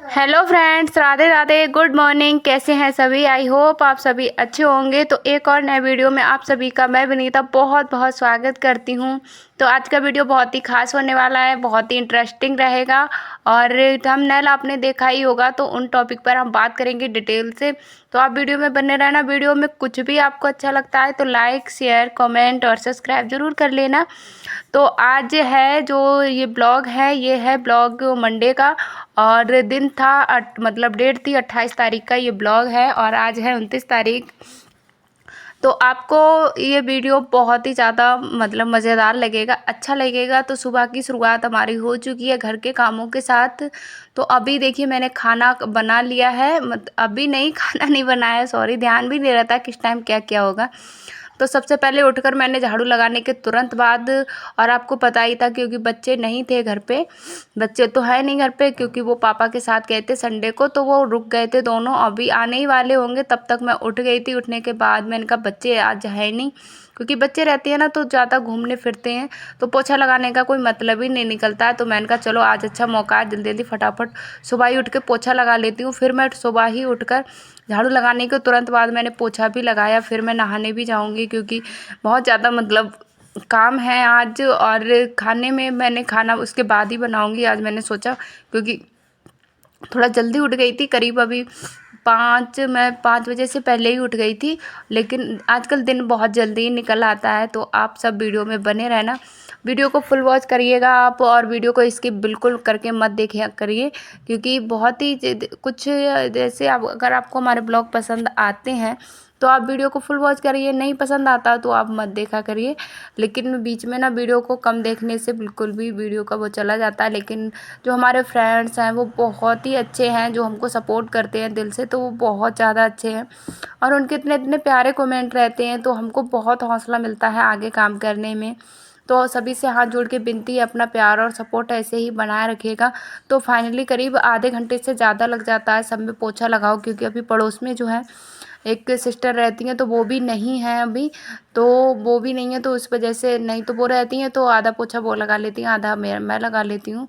Hello friends, Radhe Radhe, good morning. कैसे हैं सभी? आई होप आप सभी अच्छे होंगे। तो एक और नए वीडियो में आप सभी का मैं विनीता बहुत बहुत स्वागत करती हूं। तो आज का वीडियो बहुत ही खास होने वाला है, बहुत ही इंटरेस्टिंग रहेगा और थंबनेल आपने देखा ही होगा। तो उन टॉपिक पर हम बात करेंगे डिटेल से। तो आप वीडियो में बने रहना। वीडियो में कुछ भी आपको अच्छा लगता है तो लाइक, शेयर, कमेंट और सब्सक्राइब ज़रूर कर लेना। तो आज है जो ये ब्लॉग है, ये है ब्लॉग मंडे का और दिन था मतलब डेट थी 28 तारीख का ये ब्लॉग है और आज है 29 तारीख। तो आपको ये वीडियो बहुत ही ज़्यादा मतलब मज़ेदार लगेगा, अच्छा लगेगा। तो सुबह की शुरुआत हमारी हो चुकी है घर के कामों के साथ। तो अभी देखिए मैंने खाना बना लिया है, अभी नहीं खाना नहीं बनाया, सॉरी, ध्यान भी नहीं रहता किस टाइम क्या क्या होगा। तो सबसे पहले उठकर मैंने झाड़ू लगाने के तुरंत बाद, और आपको पता ही था क्योंकि बच्चे नहीं थे घर पे, बच्चे तो है नहीं घर पे क्योंकि वो पापा के साथ गए थे संडे को, तो वो रुक गए थे दोनों, अभी आने ही वाले होंगे। तब तक मैं उठ गई थी। उठने के बाद मैंने कहा बच्चे आज है नहीं, क्योंकि बच्चे रहते हैं ना तो ज़्यादा घूमने फिरते हैं तो पोछा लगाने का कोई मतलब ही नहीं निकलता है। तो मैंने कहा चलो आज अच्छा मौका है, जल्दी जल्दी फटाफट सुबह ही उठ के पोछा लगा लेती हूँ। फिर मैं सुबह ही उठकर झाड़ू लगाने के तुरंत बाद मैंने पोछा भी लगाया। फिर मैं नहाने भी जाऊँगी क्योंकि बहुत ज़्यादा मतलब काम है आज। और खाने में मैंने खाना उसके बाद ही बनाऊँगी आज, मैंने सोचा, क्योंकि थोड़ा जल्दी उठ गई थी, करीब अभी 5 बजे से पहले ही उठ गई थी। लेकिन आजकल दिन बहुत जल्दी ही निकल आता है। तो आप सब वीडियो में बने रहना, वीडियो को फुल वॉच करिएगा आप, और वीडियो को स्किप बिल्कुल करके मत देखिए करिए, क्योंकि बहुत ही कुछ जैसे आप अगर आपको हमारे ब्लॉग पसंद आते हैं तो आप वीडियो को फुल वॉच करिए, नहीं पसंद आता तो आप मत देखा करिए। लेकिन बीच में ना वीडियो को कम देखने से बिल्कुल भी वीडियो का वो चला जाता है। लेकिन जो हमारे फ्रेंड्स हैं वो बहुत ही अच्छे हैं, जो हमको सपोर्ट करते हैं दिल से, तो वो बहुत ज़्यादा अच्छे हैं और उनके इतने इतने प्यारे कमेंट रहते हैं, तो हमको बहुत हौसला मिलता है आगे काम करने में। तो सभी से हाथ जोड़ के विनती है, अपना प्यार और सपोर्ट ऐसे ही बनाए रखिएगा। तो फाइनली करीब आधे घंटे से ज़्यादा लग जाता है सब में पोछा लगाओ, क्योंकि अभी पड़ोस में जो है एक सिस्टर रहती हैं तो वो भी नहीं है अभी, तो वो भी नहीं है तो उस वजह से, नहीं तो वो रहती हैं तो आधा पोछा वो लगा लेती हैं, आधा मैं लगा लेती हूँ।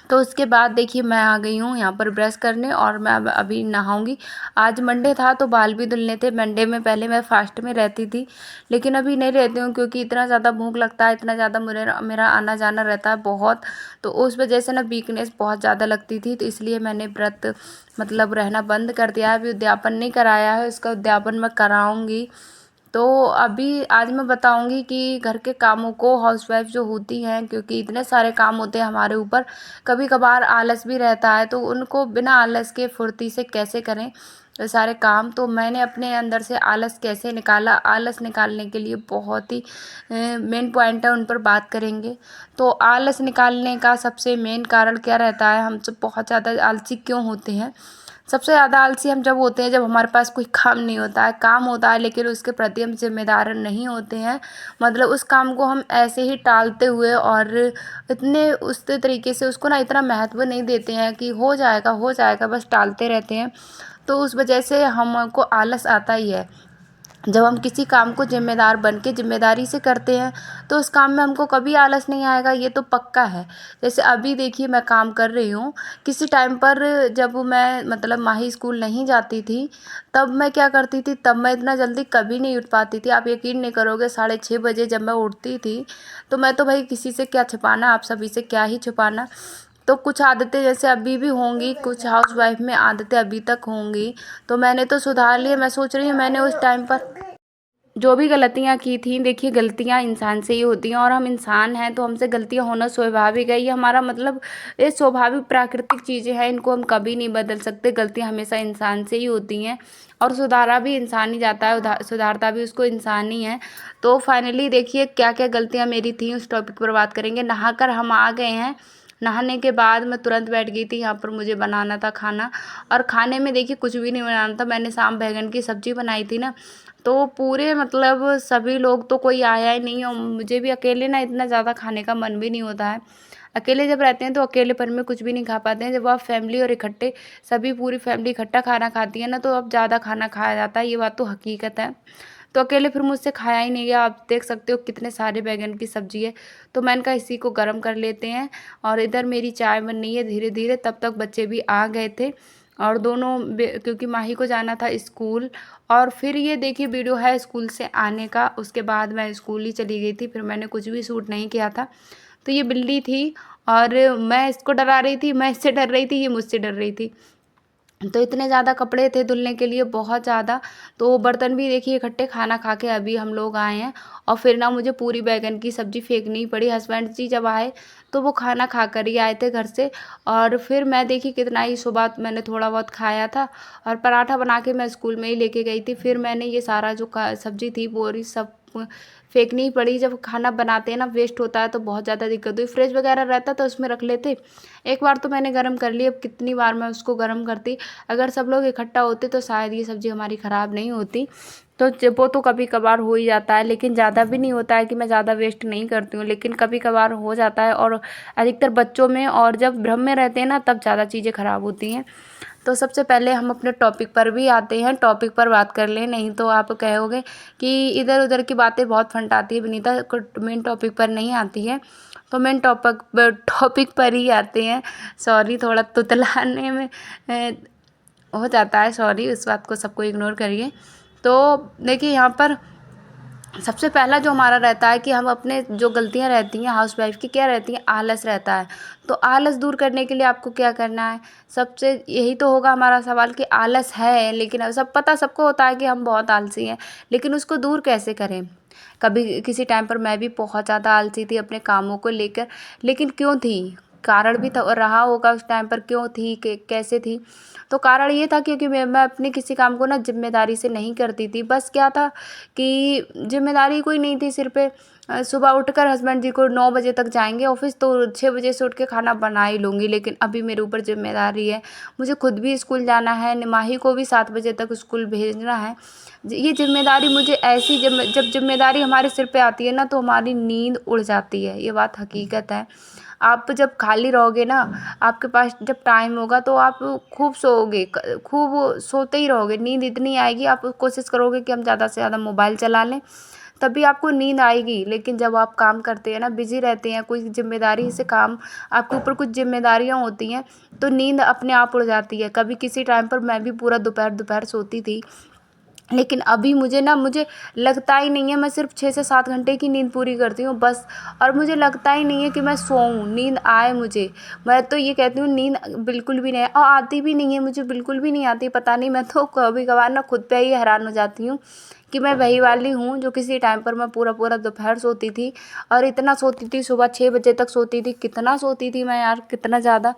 तो उसके बाद देखिए मैं आ गई हूँ यहाँ पर ब्रश करने और मैं अब अभी नहाऊंगी। आज मंडे था तो बाल भी धुलने थे। मंडे में पहले मैं फास्ट में रहती थी, लेकिन अभी नहीं रहती हूँ क्योंकि इतना ज़्यादा भूख लगता है, इतना ज़्यादा मेरा आना जाना रहता है बहुत, तो उस वजह से ना वीकनेस बहुत ज़्यादा लगती थी। तो इसलिए मैंने व्रत मतलब रहना बंद कर दिया है। अभी उद्यापन नहीं कराया है, इसका उद्यापन मैं कराऊँगी। तो अभी आज मैं बताऊंगी कि घर के कामों को हाउसवाइफ जो होती हैं, क्योंकि इतने सारे काम होते हैं हमारे ऊपर, कभी कभार आलस भी रहता है, तो उनको बिना आलस के फुर्ती से कैसे करें ये सारे काम। तो मैंने अपने अंदर से आलस कैसे निकाला, आलस निकालने के लिए बहुत ही मेन पॉइंट है, उन पर बात करेंगे। तो आलस निकालने का सबसे मेन कारण क्या रहता है, हम सब बहुत ज़्यादा आलसी क्यों होते हैं? सबसे ज़्यादा आलसी हम जब होते हैं जब हमारे पास कोई काम नहीं होता है, काम होता है लेकिन उसके प्रति हम जिम्मेदार नहीं होते हैं। मतलब उस काम को हम ऐसे ही टालते हुए और इतने उस तरीके से उसको ना इतना महत्व नहीं देते हैं कि हो जाएगा, बस टालते रहते हैं। तो उस वजह से हमको आलस आता ही है। जब हम किसी काम को जिम्मेदार बन के जिम्मेदारी से करते हैं तो उस काम में हमको कभी आलस नहीं आएगा, ये तो पक्का है। जैसे अभी देखिए मैं काम कर रही हूँ, किसी टाइम पर जब मैं मतलब माही स्कूल नहीं जाती थी तब मैं क्या करती थी, तब मैं इतना जल्दी कभी नहीं उठ पाती थी। आप यकीन नहीं करोगे, 6:30 बजे जब मैं उठती थी तो मैं तो भाई किसी से क्या छुपाना, आप सभी से क्या ही छुपाना। तो कुछ आदतें जैसे अभी भी होंगी, कुछ हाउसवाइफ में आदतें अभी तक होंगी, तो मैंने तो सुधार लिए। मैं सोच रही हूँ मैंने उस टाइम पर जो भी गलतियाँ की थी, देखिए गलतियाँ इंसान से ही होती हैं और हम इंसान हैं तो हमसे गलतियाँ होना स्वाभाविक है। ये हमारा मतलब ये स्वाभाविक प्राकृतिक चीज़ें हैं, इनको हम कभी नहीं बदल सकते। गलतियाँ हमेशा इंसान से ही होती हैं और सुधारा भी इंसान ही जाता है, सुधारता भी उसको इंसान ही है। तो फाइनली देखिए क्या क्या गलतियाँ मेरी थी, उस टॉपिक पर बात करेंगे। नहाकर हम आ गए हैं, नहाने के बाद मैं तुरंत बैठ गई थी यहाँ पर, मुझे बनाना था खाना। और खाने में देखिए कुछ भी नहीं बनाना था, मैंने शाम बैंगन की सब्ज़ी बनाई थी ना, तो पूरे मतलब सभी लोग तो कोई आया ही नहीं और मुझे भी अकेले ना इतना ज़्यादा खाने का मन भी नहीं होता है। अकेले जब रहते हैं तो अकेलेपन में कुछ भी नहीं खा पाते हैं। जब आप फैमिली और इकट्ठे सभी पूरी फैमिली इकट्ठा खाना खाती है ना तो अब ज़्यादा खाना खाया जाता है, ये बात तो हकीकत है। तो अकेले फिर मुझसे खाया ही नहीं गया। आप देख सकते हो कितने सारे बैंगन की सब्ज़ी है। तो मैंने कहा इसी को गर्म कर लेते हैं। और इधर मेरी चाय बन रही है धीरे धीरे। तब तक बच्चे भी आ गए थे और दोनों क्योंकि माही को जाना था स्कूल। और फिर ये देखिए वीडियो है स्कूल से आने का। उसके बाद मैं स्कूल ही चली गई थी, फिर मैंने कुछ भी शूट नहीं किया था। तो ये बिल्ली थी और मैं इसको डरा रही थी, मैं इससे डर रही थी, ये मुझसे डर रही थी। तो इतने ज़्यादा कपड़े थे धुलने के लिए, बहुत ज़्यादा। तो बर्तन भी देखिए इकट्ठे, खाना खा के अभी हम लोग आए हैं और फिर ना मुझे पूरी बैंगन की सब्ज़ी फेंकनी पड़ी। हस्बैंड जी जब आए तो वो खाना खा कर ही आए थे घर से। और फिर मैं देखी कितना ही सुबह मैंने थोड़ा बहुत खाया था और पराठा बना के मैं स्कूल में ही लेके गई थी। फिर मैंने ये सारा जो सब्ज़ी थी पूरी सब फेंकनी ही पड़ी। जब खाना बनाते हैं ना वेस्ट होता है तो बहुत ज़्यादा दिक्कत हुई। फ्रिज वगैरह रहता तो उसमें रख लेते। एक बार तो मैंने गर्म कर ली, अब कितनी बार मैं उसको गर्म करती। अगर सब लोग इकट्ठा होते तो शायद ये सब्ज़ी हमारी ख़राब नहीं होती। तो वो तो कभी कभार हो ही जाता है, लेकिन ज़्यादा भी नहीं होता है कि मैं ज़्यादा वेस्ट नहीं करती हूँ, लेकिन कभी कभार हो जाता है। और अधिकतर बच्चों में और जब भ्रम में रहते हैं ना तब ज़्यादा चीज़ें ख़राब होती हैं। तो सबसे पहले हम अपने टॉपिक पर भी आते हैं, टॉपिक पर बात कर लें, नहीं तो आप कहोगे कि इधर उधर की बातें बहुत फंटाती है विनीता, मेन टॉपिक पर नहीं आती है। तो मेन टॉपिक पर ही आते हैं। सॉरी, थोड़ा तुतलाने में हो जाता है, सॉरी, उस बात को सबको इग्नोर करिए। तो देखिए यहाँ पर सबसे पहला जो हमारा रहता है कि हम अपने जो गलतियाँ रहती हैं हाउसवाइफ की, क्या रहती हैं, आलस रहता है। तो आलस दूर करने के लिए आपको क्या करना है, सबसे यही तो होगा हमारा सवाल कि आलस है, लेकिन सब पता सबको होता है कि हम बहुत आलसी हैं, लेकिन उसको दूर कैसे करें। कभी किसी टाइम पर मैं भी बहुत ज़्यादा आलसी थी अपने कामों को लेकर, लेकिन क्यों थी, कारण भी था रहा होगा उस टाइम पर क्यों थी, कैसे थी। तो कारण ये था क्योंकि मैं अपने किसी काम को ना जिम्मेदारी से नहीं करती थी। बस क्या था कि जिम्मेदारी कोई नहीं थी सिर पे। सुबह उठकर हस्बैंड जी को 9 बजे तक जाएंगे ऑफिस, तो 6 बजे से उठ के खाना बना ही लूँगी। लेकिन अभी मेरे ऊपर जिम्मेदारी है, मुझे खुद भी स्कूल जाना है, निमाही को भी 7 बजे तक स्कूल भेजना है। ये जिम्मेदारी मुझे ऐसी जब जिम्मेदारी हमारे सिर पे आती है ना तो हमारी नींद उड़ जाती है, ये बात हकीकत है। आप जब खाली रहोगे ना, आपके पास जब टाइम होगा तो आप खूब सोओगे, खूब सोते ही रहोगे, नींद इतनी आएगी, आप कोशिश करोगे कि हम ज़्यादा से ज़्यादा मोबाइल चला लें, तभी आपको नींद आएगी। लेकिन जब आप काम करते हैं ना, बिज़ी रहते हैं, कोई ज़िम्मेदारी से काम, आपके ऊपर कुछ ज़िम्मेदारियाँ होती हैं, तो नींद अपने आप उड़ जाती है। कभी किसी टाइम पर मैं भी पूरा दोपहर सोती थी, लेकिन अभी मुझे लगता ही नहीं है, मैं सिर्फ 6 से 7 घंटे की नींद पूरी करती हूँ बस। और मुझे लगता ही नहीं है कि मैं सोऊं, नींद आए मुझे। मैं तो ये कहती हूँ नींद बिल्कुल भी नहीं है और आती भी नहीं है, मुझे बिल्कुल भी नहीं आती। पता नहीं, मैं तो कभी कभार ना खुद पे ही हैरान हो जाती हूँ कि मैं वही वाली हूँ जो किसी टाइम पर मैं पूरा पूरा दोपहर सोती थी। और इतना सोती थी, सुबह 6 बजे तक सोती थी। कितना सोती थी मैं यार, कितना ज़्यादा,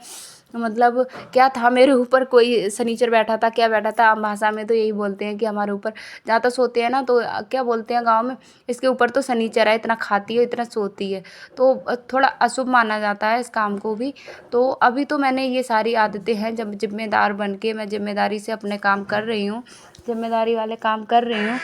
मतलब क्या था मेरे ऊपर, कोई शनिचर बैठा था, क्या बैठा था, आम भाषा में तो यही बोलते हैं कि हमारे ऊपर ज़्यादा सोते हैं ना तो क्या बोलते हैं गांव में, इसके ऊपर तो शनिचर है, इतना खाती है इतना सोती है। तो थोड़ा अशुभ माना जाता है इस काम को भी। तो अभी तो मैंने ये सारी आदतें हैं, जब जिम्मेदार बन के मैं जिम्मेदारी से अपने काम कर रही हूँ, जिम्मेदारी वाले काम कर रही हूँ।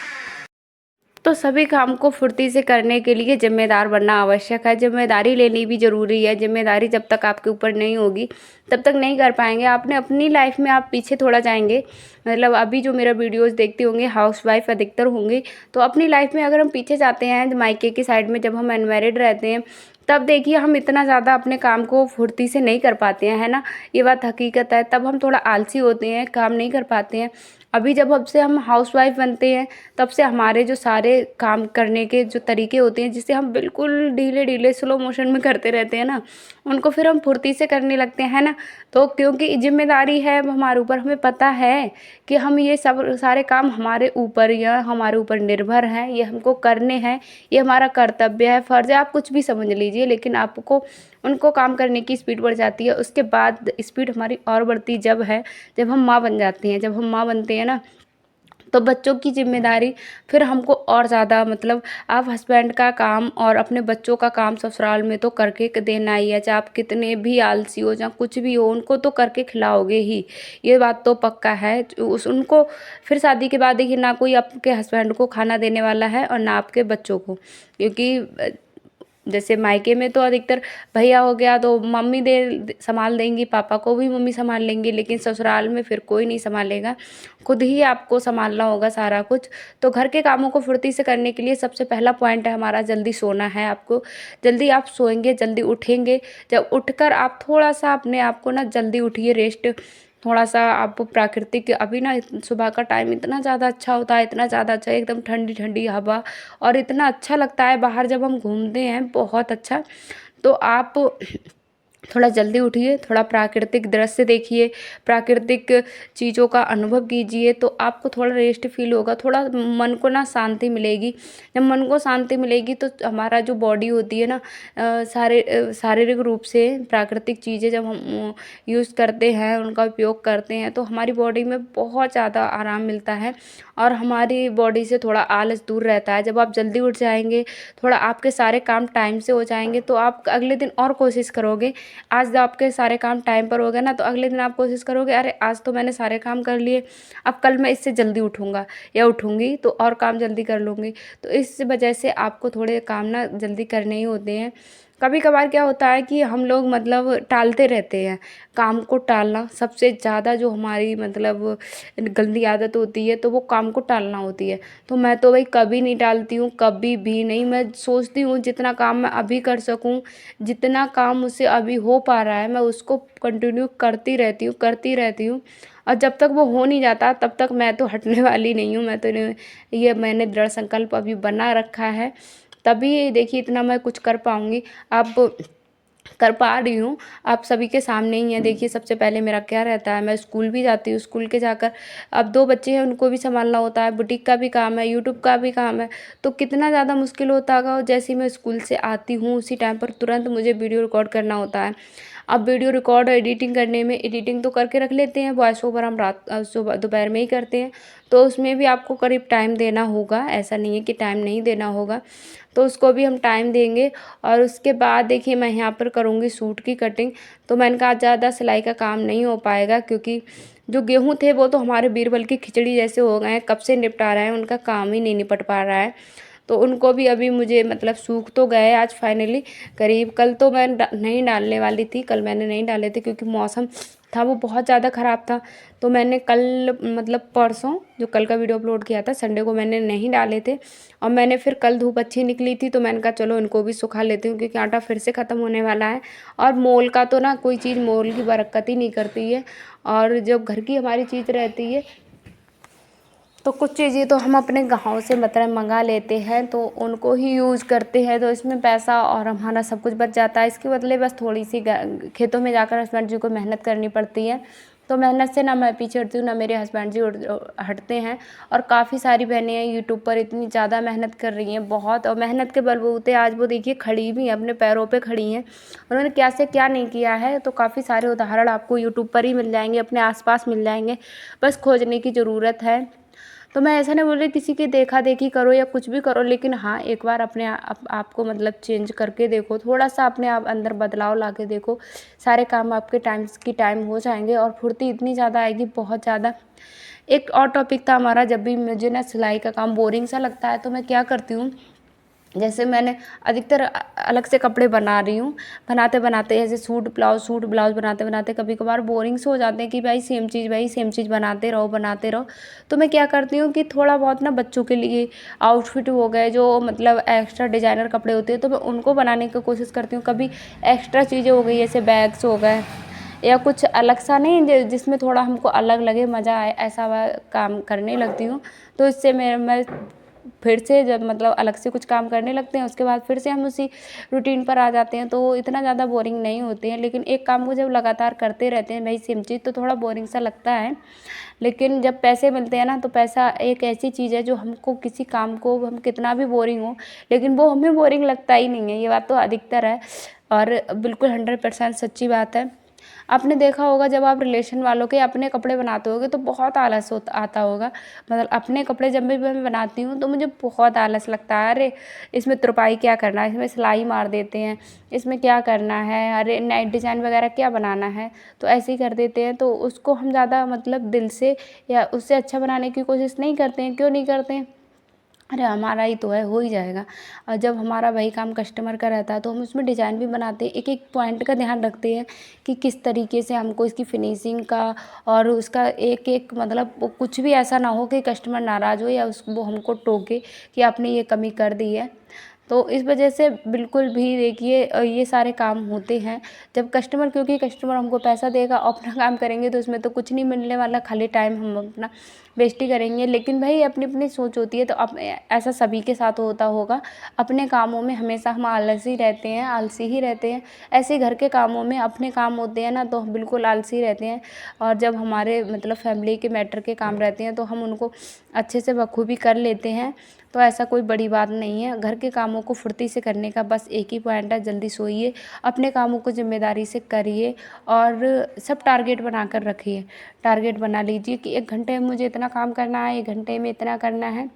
तो सभी काम को फुर्ती से करने के लिए जिम्मेदार बनना आवश्यक है, जिम्मेदारी लेनी भी ज़रूरी है। जिम्मेदारी जब तक आपके ऊपर नहीं होगी तब तक नहीं कर पाएंगे। आपने अपनी लाइफ में आप पीछे थोड़ा जाएंगे, मतलब अभी जो मेरा वीडियोस देखते होंगे हाउसवाइफ अधिकतर होंगे, तो अपनी लाइफ में अगर हम पीछे जाते हैं मायके की साइड में, जब हम अनमैरिड रहते हैं, तब देखिए हम इतना ज़्यादा अपने काम को फुर्ती से नहीं कर पाते हैं, है ना, ये बात हकीकत है। तब हम थोड़ा आलसी होते हैं, काम नहीं कर पाते हैं। अभी जब से हम हाउसवाइफ बनते हैं तब से हमारे जो सारे काम करने के जो तरीके होते हैं, जिससे हम बिल्कुल ढीले ढीले स्लो मोशन में करते रहते हैं ना, उनको फिर हम फुर्ती से करने लगते हैं ना। तो क्योंकि जिम्मेदारी है अब हमारे ऊपर, हमें पता है कि हम ये सब सारे काम हमारे ऊपर या हमारे ऊपर निर्भर हैं, ये हमको करने हैं, ये हमारा कर्तव्य है, फ़र्ज़ है, आप कुछ भी समझ लीजिए। लेकिन आपको उनको काम करने की स्पीड बढ़ जाती है। उसके बाद स्पीड हमारी और बढ़ती जब हम माँ बन जाती हैं। जब हम माँ बनते हैं ना तो बच्चों की जिम्मेदारी फिर हमको और ज़्यादा, मतलब आप हस्बैंड का काम और अपने बच्चों का काम ससुराल में तो करके देना ही है, चाहे आप कितने भी आलसी हो, चाहे कुछ भी हो, उनको तो करके खिलाओगे ही, ये बात तो पक्का है। उनको फिर शादी के बाद देखिए ना कोई आपके हस्बैंड को खाना देने वाला है और ना आपके बच्चों को, क्योंकि जैसे मायके में तो अधिकतर भैया हो गया तो मम्मी दे संभाल देंगी, पापा को भी मम्मी संभाल लेंगी, लेकिन ससुराल में फिर कोई नहीं संभालेगा, खुद ही आपको संभालना होगा सारा कुछ। तो घर के कामों को फुर्ती से करने के लिए सबसे पहला पॉइंट है हमारा जल्दी सोना है। आपको जल्दी आप सोएंगे, जल्दी उठेंगे, जब उठकर आप थोड़ा सा अपने आप को ना जल्दी उठिए, रेस्ट थोड़ा सा आप प्राकृतिक, अभी ना सुबह का टाइम इतना ज़्यादा अच्छा होता है, इतना ज़्यादा अच्छा, एकदम ठंडी ठंडी हवा, और इतना अच्छा लगता है बाहर जब हम घूमते हैं, बहुत अच्छा। तो आप थोड़ा जल्दी उठिए, थोड़ा प्राकृतिक दृश्य देखिए, प्राकृतिक चीज़ों का अनुभव कीजिए, तो आपको थोड़ा रेस्ट फील होगा, थोड़ा मन को ना शांति मिलेगी। जब मन को शांति मिलेगी तो हमारा जो बॉडी होती है ना, शारीरिक रूप से प्राकृतिक चीज़ें जब हम यूज़ करते हैं, उनका उपयोग करते हैं, तो हमारी बॉडी में बहुत ज़्यादा आराम मिलता है और हमारी बॉडी से थोड़ा आलस दूर रहता है। जब आप जल्दी उठ जाएंगे, थोड़ा आपके सारे काम टाइम से हो जाएंगे, तो आप अगले दिन और कोशिश करोगे। आज आपके सारे काम टाइम पर हो गए ना, तो अगले दिन आप कोशिश करोगे, अरे आज तो मैंने सारे काम कर लिए, अब कल मैं इससे जल्दी उठूँगा या उठूँगी तो और काम जल्दी कर लूँगी। तो इस वजह से आपको थोड़े काम ना जल्दी करने ही होते हैं। कभी कभार क्या होता है कि हम लोग मतलब टालते रहते हैं। काम को टालना सबसे ज़्यादा जो हमारी मतलब गंदी आदत होती है, तो वो काम को टालना होती है। तो मैं तो भाई कभी नहीं टालती हूँ, कभी भी नहीं। मैं सोचती हूँ जितना काम मैं अभी कर सकूँ, जितना काम मुझसे अभी हो पा रहा है, मैं उसको कंटिन्यू करती रहती हूँ। और जब तक वो हो नहीं जाता तब तक मैं तो हटने वाली नहीं हूँ। मैं तो ये मैंने दृढ़ संकल्प अभी बना रखा है, तभी देखिए इतना मैं कुछ कर पाऊँगी। अब कर पा रही हूँ, आप सभी के सामने ही है। देखिए सबसे पहले मेरा क्या रहता है, मैं स्कूल भी जाती हूँ, स्कूल के जाकर अब 2 बच्चे हैं, उनको भी संभालना होता है, बुटीक का भी काम है, यूट्यूब का भी काम है, तो कितना ज़्यादा मुश्किल होता होगा। और जैसे ही मैं स्कूल से आती हूँ उसी टाइम पर तुरंत मुझे वीडियो रिकॉर्ड करना होता है। अब वीडियो रिकॉर्ड एडिटिंग करने में, एडिटिंग तो करके रख लेते हैं, वॉइस ओवर हम सुबह दोपहर में ही करते हैं, तो उसमें भी आपको करीब टाइम देना होगा, ऐसा नहीं है कि टाइम नहीं देना होगा, तो उसको भी हम टाइम देंगे। और उसके बाद देखिए मैं यहाँ पर करूँगी सूट की कटिंग। तो मैंने कहा ज़्यादा सिलाई का काम नहीं हो पाएगा, क्योंकि जो गेहूँ थे वो तो हमारे बीरबल की खिचड़ी जैसे हो गए हैं, कब से निपटा रहे हैं, उनका काम ही नहीं निपट पा रहा है। तो उनको भी अभी मुझे मतलब सूख तो गए आज फाइनली करीब। कल तो मैं नहीं डालने वाली थी, कल मैंने नहीं डाले थे क्योंकि मौसम था वो बहुत ज़्यादा ख़राब था। तो मैंने कल मतलब परसों जो कल का वीडियो अपलोड किया था संडे को, मैंने नहीं डाले थे। और मैंने फिर कल धूप अच्छी निकली थी तो मैंने कहा चलो इनको भी सुखा लेती हूँ, क्योंकि आटा फिर से ख़त्म होने वाला है। और मोल का तो ना कोई चीज़ मोल की बरकत ही नहीं करती है, और जब घर की हमारी चीज़ रहती है तो कुछ चीज़ें तो हम अपने गाँव से मतलब मंगा लेते हैं, तो उनको ही यूज़ करते हैं, तो इसमें पैसा और हमारा सब कुछ बच जाता है। इसके बदले बस थोड़ी सी खेतों में जाकर हस्बैंड जी को मेहनत करनी पड़ती है, तो मेहनत से ना मैं पीछे हटती हूँ ना मेरे हस्बैंड जी हटते हैं। और काफ़ी सारी बहनें हैं यूट्यूब पर इतनी ज़्यादा मेहनत कर रही हैं बहुत, और मेहनत के बलबूते आज वो देखिए खड़ी भी हैं, अपने पैरों पे खड़ी हैं। उन्होंने क्या से क्या नहीं किया है, तो काफ़ी सारे उदाहरण आपको यूट्यूब पर ही मिल जाएंगे, अपने आसपास मिल जाएंगे, बस खोजने की ज़रूरत है। तो मैं ऐसा नहीं बोल रही किसी की देखा देखी करो या कुछ भी करो, लेकिन हाँ एक बार अपने आपको मतलब चेंज करके देखो, थोड़ा सा अपने आप अंदर बदलाव ला के देखो, सारे काम आपके टाइम हो जाएंगे और फुर्ती इतनी ज़्यादा आएगी, बहुत ज़्यादा। एक और टॉपिक था हमारा, जब भी मुझे ना सिलाई का काम बोरिंग सा लगता है तो मैं क्या करती हूँ, जैसे मैंने अधिकतर अलग से कपड़े बना रही हूँ, बनाते बनाते ऐसे सूट ब्लाउज़ बनाते बनाते कभी कभार बोरिंग से हो जाते हैं कि भाई सेम चीज़ बनाते रहो। तो मैं क्या करती हूँ कि थोड़ा बहुत ना बच्चों के लिए आउटफिट हो गए, जो मतलब एक्स्ट्रा डिज़ाइनर कपड़े होते हैं, तो मैं उनको बनाने की कोशिश करती हूँ। कभी एक्स्ट्रा चीज़ें हो गई जैसे बैग्स हो गए या कुछ अलग सा नहीं, जिसमें थोड़ा हमको अलग लगे, मज़ा आए, ऐसा काम करने लगती हूँ। तो इससे मैं फिर से जब मतलब अलग से कुछ काम करने लगते हैं, उसके बाद फिर से हम उसी रूटीन पर आ जाते हैं, तो इतना ज़्यादा बोरिंग नहीं होते हैं। लेकिन एक काम को जब लगातार करते रहते हैं भाई सेम चीज़, तो थोड़ा बोरिंग सा लगता है। लेकिन जब पैसे मिलते हैं ना, तो पैसा एक ऐसी चीज़ है जो हमको किसी काम को हम कितना भी बोरिंग हो, लेकिन वो हमें बोरिंग लगता ही नहीं है। ये बात तो अधिकतर है और बिल्कुल 100% सच्ची बात है। आपने देखा होगा जब आप रिलेशन वालों के अपने कपड़े बनाते होगे तो बहुत आलस आता होगा। मतलब अपने कपड़े जब भी मैं बनाती हूँ तो मुझे बहुत आलस लगता है, अरे इसमें तुरपाई क्या करना है, इसमें सिलाई मार देते हैं, इसमें क्या करना है, अरे नए डिज़ाइन वगैरह क्या बनाना है, तो ऐसे ही कर देते हैं। तो उसको हम ज़्यादा मतलब दिल से या उससे अच्छा बनाने की कोशिश नहीं करते हैं। क्यों नहीं करते हैं? अरे हमारा ही तो है, हो ही जाएगा। और जब हमारा वही काम कस्टमर का रहता है तो हम उसमें डिज़ाइन भी बनाते हैं, एक एक पॉइंट का ध्यान रखते हैं कि किस तरीके से हमको इसकी फिनिशिंग का और उसका एक एक मतलब कुछ भी ऐसा ना हो कि कस्टमर नाराज़ हो या वो हमको टोके कि आपने ये कमी कर दी है। तो इस वजह से बिल्कुल भी देखिए ये सारे काम होते हैं जब कस्टमर, क्योंकि कस्टमर हमको पैसा देगा, अपना काम करेंगे तो उसमें तो कुछ नहीं मिलने वाला, खाली टाइम हम अपना वेस्ट ही करेंगे। लेकिन भाई अपनी अपनी सोच होती है, तो अब ऐसा सभी के साथ होता होगा। अपने कामों में हमेशा हम आलसी रहते हैं, आलसी ही रहते हैं। ऐसे ही घर के कामों में अपने काम होते हैं ना, तो हम बिल्कुल आलसी रहते हैं। और जब हमारे मतलब फैमिली के मैटर के काम रहते हैं तो हम उनको अच्छे से बखूबी कर लेते हैं। तो ऐसा कोई बड़ी बात नहीं है। घर के कामों को फुर्ती से करने का बस एक ही पॉइंट है, जल्दी सोइए, अपने कामों को ज़िम्मेदारी से करिए और सब टारगेट बना कर रखिए। टारगेट बना लीजिए कि 1 घंटे में मुझे इतना काम करना है, 1 घंटे में इतना करना है।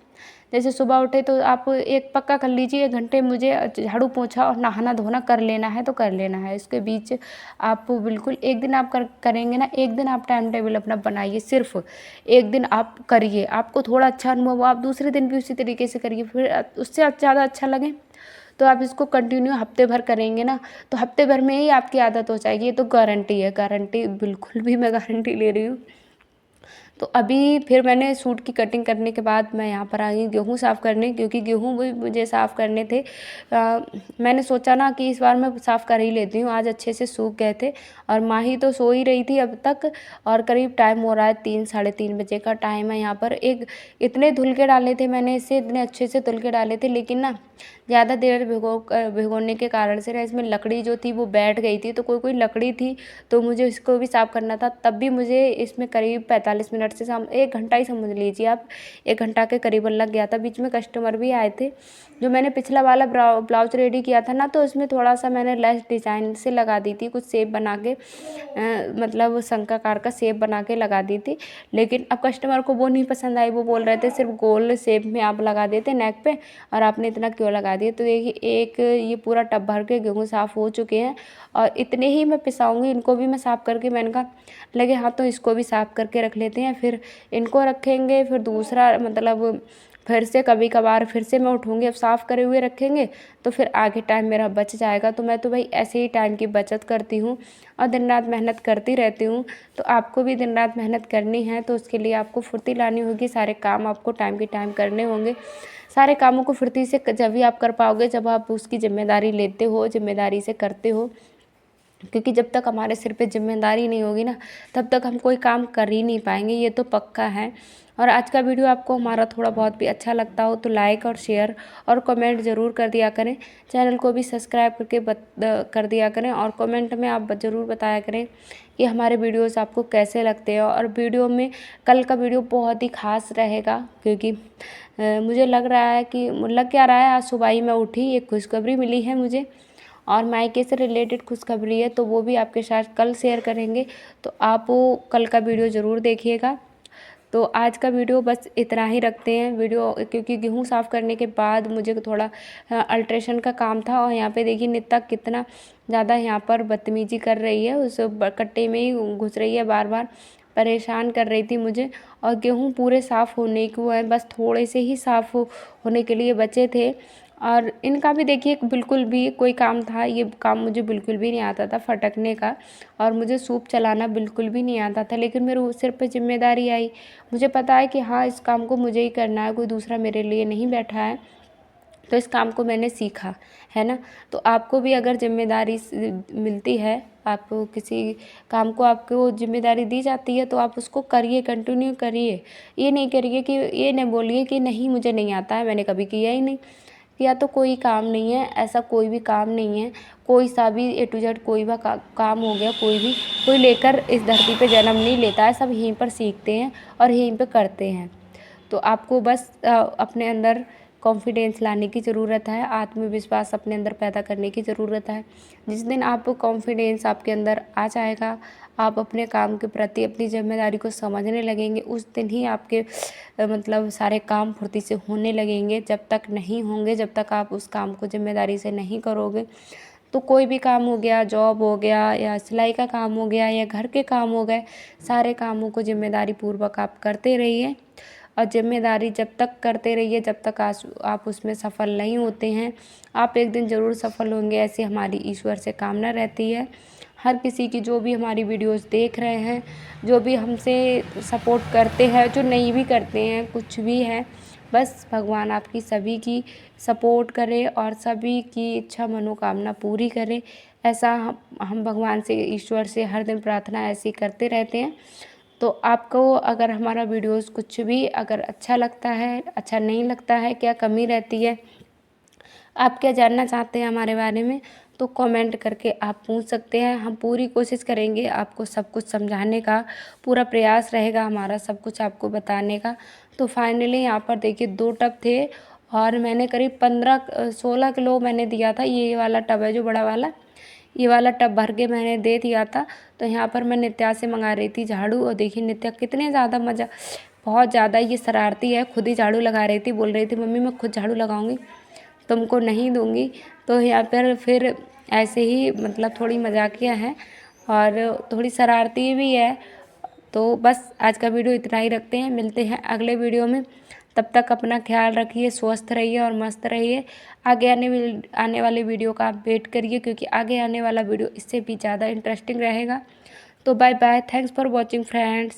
जैसे सुबह उठे तो आप एक पक्का कर लीजिए, 1 घंटे मुझे झाड़ू पोछा और नहाना धोना कर लेना है तो कर लेना है। इसके बीच आप बिल्कुल एक दिन आप करेंगे ना, एक दिन आप टाइम टेबल अपना बनाइए, सिर्फ एक दिन आप करिए, आपको थोड़ा अच्छा अनुभव हो, आप दूसरे दिन भी उसी तरीके से करिए, फिर उससे ज़्यादा अच्छा लगे तो आप इसको कंटिन्यू हफ्ते भर करेंगे ना, तो हफ्ते भर में ही आपकी आदत हो जाएगी। ये तो गारंटी है, गारंटी बिल्कुल भी मैं गारंटी ले रही हूँ। तो अभी फिर मैंने सूट की कटिंग करने के बाद मैं यहाँ पर आई गेहूँ साफ़ करने, क्योंकि गेहूँ भी मुझे साफ़ करने थे। मैंने सोचा ना कि इस बार मैं साफ़ कर ही लेती हूँ, आज अच्छे से सूख गए थे। और माँ ही तो सो ही रही थी अब तक, और करीब टाइम हो रहा है 3 साढ़े 3 बजे का टाइम है यहाँ पर। एक इतने धुल के डाले थे मैंने इसे, इतने अच्छे से धुल के डाले थे, लेकिन ना ज़्यादा देर भिगोने के कारण से ना इसमें लकड़ी जो थी वो बैठ गई थी। तो कोई कोई लकड़ी थी तो मुझे इसको भी साफ़ करना था, तब भी मुझे इसमें करीब 45 मिनट से 1 घंटा ही समझ लीजिए आप, 1 घंटा के करीबन लग गया था। बीच में कस्टमर भी आए थे। जो मैंने पिछला वाला ब्लाउज रेडी किया था ना, तो उसमें थोड़ा सा मैंने लेस डिज़ाइन से लगा दी थी, कुछ शेप बना के मतलब शंखाकार का शेप बना के लगा दी थी। लेकिन अब कस्टमर को वो नहीं पसंद आई, वो बोल रहे थे सिर्फ गोल शेप में आप लगा देते नेक पे, और आपने इतना क्यों लगा दिया। तो देखिए एक ये पूरा टब भर के गेहूँ साफ़ हो चुके हैं, और इतने ही मैं पिसाऊँगी, इनको भी मैं साफ़ करके, मैंने कहा लगे हाँ तो इसको भी साफ़ करके रख लेते हैं, फिर इनको रखेंगे, फिर दूसरा मतलब फिर से कभी कभार फिर से मैं उठूँगी, अब साफ़ करे हुए रखेंगे तो फिर आगे टाइम मेरा बच जाएगा। तो मैं तो भाई ऐसे ही टाइम की बचत करती हूँ और दिन रात मेहनत करती रहती हूँ। तो आपको भी दिन रात मेहनत करनी है, तो उसके लिए आपको फुर्ती लानी होगी, सारे काम आपको टाइम की टाइम करने होंगे। सारे कामों को फुर्ती से जब भी आप कर पाओगे, जब आप उसकी ज़िम्मेदारी लेते हो, ज़िम्मेदारी से करते हो। क्योंकि जब तक हमारे सिर पे ज़िम्मेदारी नहीं होगी ना, तब तक हम कोई काम कर ही नहीं पाएंगे, ये तो पक्का है। और आज का वीडियो आपको हमारा थोड़ा बहुत भी अच्छा लगता हो तो लाइक और शेयर और कमेंट ज़रूर कर दिया करें। चैनल को भी सब्सक्राइब करके कर दिया करें, और कमेंट में आप ज़रूर बताया करें कि हमारे वीडियोस आपको कैसे लगते हैं। और वीडियो में कल का वीडियो बहुत ही ख़ास रहेगा, क्योंकि मुझे लग रहा है कि लग क्या रहा है, आज सुबह ही मैं उठी, एक खुशखबरी मिली है मुझे, और मायके से रिलेटेड खुशखबरी है, तो वो भी आपके साथ कल शेयर करेंगे। तो आप वो कल का वीडियो ज़रूर देखिएगा। तो आज का वीडियो बस इतना ही रखते हैं वीडियो, क्योंकि गेहूँ साफ़ करने के बाद मुझे थोड़ा अल्ट्रेशन का काम था। और यहाँ पे देखिए नित्ता कितना ज़्यादा यहाँ पर बदतमीजी कर रही है, उस कट्टे में ही घुस रही है, बार बार परेशान कर रही थी मुझे। और गेहूँ पूरे साफ़ होने को है, बस थोड़े से ही साफ़ होने के लिए बचे थे। और इनका भी देखिए बिल्कुल भी कोई काम था, ये काम मुझे बिल्कुल भी नहीं आता था फटकने का, और मुझे सूप चलाना बिल्कुल भी नहीं आता था। लेकिन मेरे सिर पे जिम्मेदारी आई, मुझे पता है कि हाँ इस काम को मुझे ही करना है, कोई दूसरा मेरे लिए नहीं बैठा है, तो इस काम को मैंने सीखा है ना। तो आपको भी अगर जिम्मेदारी मिलती है, आप किसी काम को आपको जिम्मेदारी दी जाती है, तो आप उसको करिए, कंटिन्यू करिए। ये नहीं करिए कि ये नहीं बोलिए कि नहीं मुझे नहीं आता है, मैंने कभी किया ही नहीं। या तो कोई काम नहीं है, ऐसा कोई भी काम नहीं है, कोई सा भी ए टू जेड कोई भी काम हो गया, कोई लेकर इस धरती पे जन्म नहीं लेता है, सब यहीं पर सीखते हैं और यहीं पे करते हैं। तो आपको बस अपने अंदर कॉन्फिडेंस लाने की ज़रूरत है, आत्मविश्वास अपने अंदर पैदा करने की ज़रूरत है। जिस दिन आप कॉन्फिडेंस आपके अंदर आ जाएगा, आप अपने काम के प्रति अपनी ज़िम्मेदारी को समझने लगेंगे, उस दिन ही आपके मतलब सारे काम फुर्ती से होने लगेंगे। जब तक नहीं होंगे, जब तक आप उस काम को ज़िम्मेदारी से नहीं करोगे, तो कोई भी काम हो गया, जॉब हो गया या सिलाई का काम हो गया या घर के काम हो गए, सारे कामों को ज़िम्मेदारी पूर्वक आप करते रहिए। और जिम्मेदारी जब तक करते रहिए जब तक आप उसमें सफल नहीं होते हैं। आप एक दिन ज़रूर सफल होंगे, ऐसी हमारी ईश्वर से कामना रहती है। हर किसी की, जो भी हमारी वीडियोस देख रहे हैं, जो भी हमसे सपोर्ट करते हैं, जो नहीं भी करते हैं, कुछ भी है, बस भगवान आपकी सभी की सपोर्ट करे और सभी की इच्छा मनोकामना पूरी करे। ऐसा हम भगवान से, ईश्वर से हर दिन प्रार्थना ऐसी करते रहते हैं। तो आपको अगर हमारा वीडियोस कुछ भी अगर अच्छा लगता है, अच्छा नहीं लगता है, क्या कमी रहती है, आप क्या जानना चाहते हैं हमारे बारे में, तो कमेंट करके आप पूछ सकते हैं। हम पूरी कोशिश करेंगे आपको सब कुछ समझाने का, पूरा प्रयास रहेगा हमारा सब कुछ आपको बताने का। तो फाइनली यहाँ पर देखिए 2 टब थे और मैंने करीब 15-16 किलो मैंने दिया था। ये वाला टब है जो बड़ा वाला, ये वाला टब भर के मैंने दे दिया था। तो यहाँ पर मैं नित्या से मंगा रही थी झाड़ू, और देखिए नित्या कितने ज़्यादा मज़ा, बहुत ज़्यादा ये शरारती है, खुद ही झाड़ू लगा रही थी, बोल रही थी मम्मी मैं खुद झाड़ू लगाऊंगी, तुमको नहीं दूंगी। तो यहाँ पर फिर ऐसे ही मतलब थोड़ी मजाकिया है और थोड़ी शरारती भी है। तो बस आज का वीडियो इतना ही रखते हैं, मिलते हैं अगले वीडियो में। तब तक अपना ख्याल रखिए, स्वस्थ रहिए और मस्त रहिए। आगे आने वाले वीडियो का आप वेट करिए, क्योंकि आगे आने वाला वीडियो इससे भी ज़्यादा इंटरेस्टिंग रहेगा। तो bye bye, thanks for watching friends.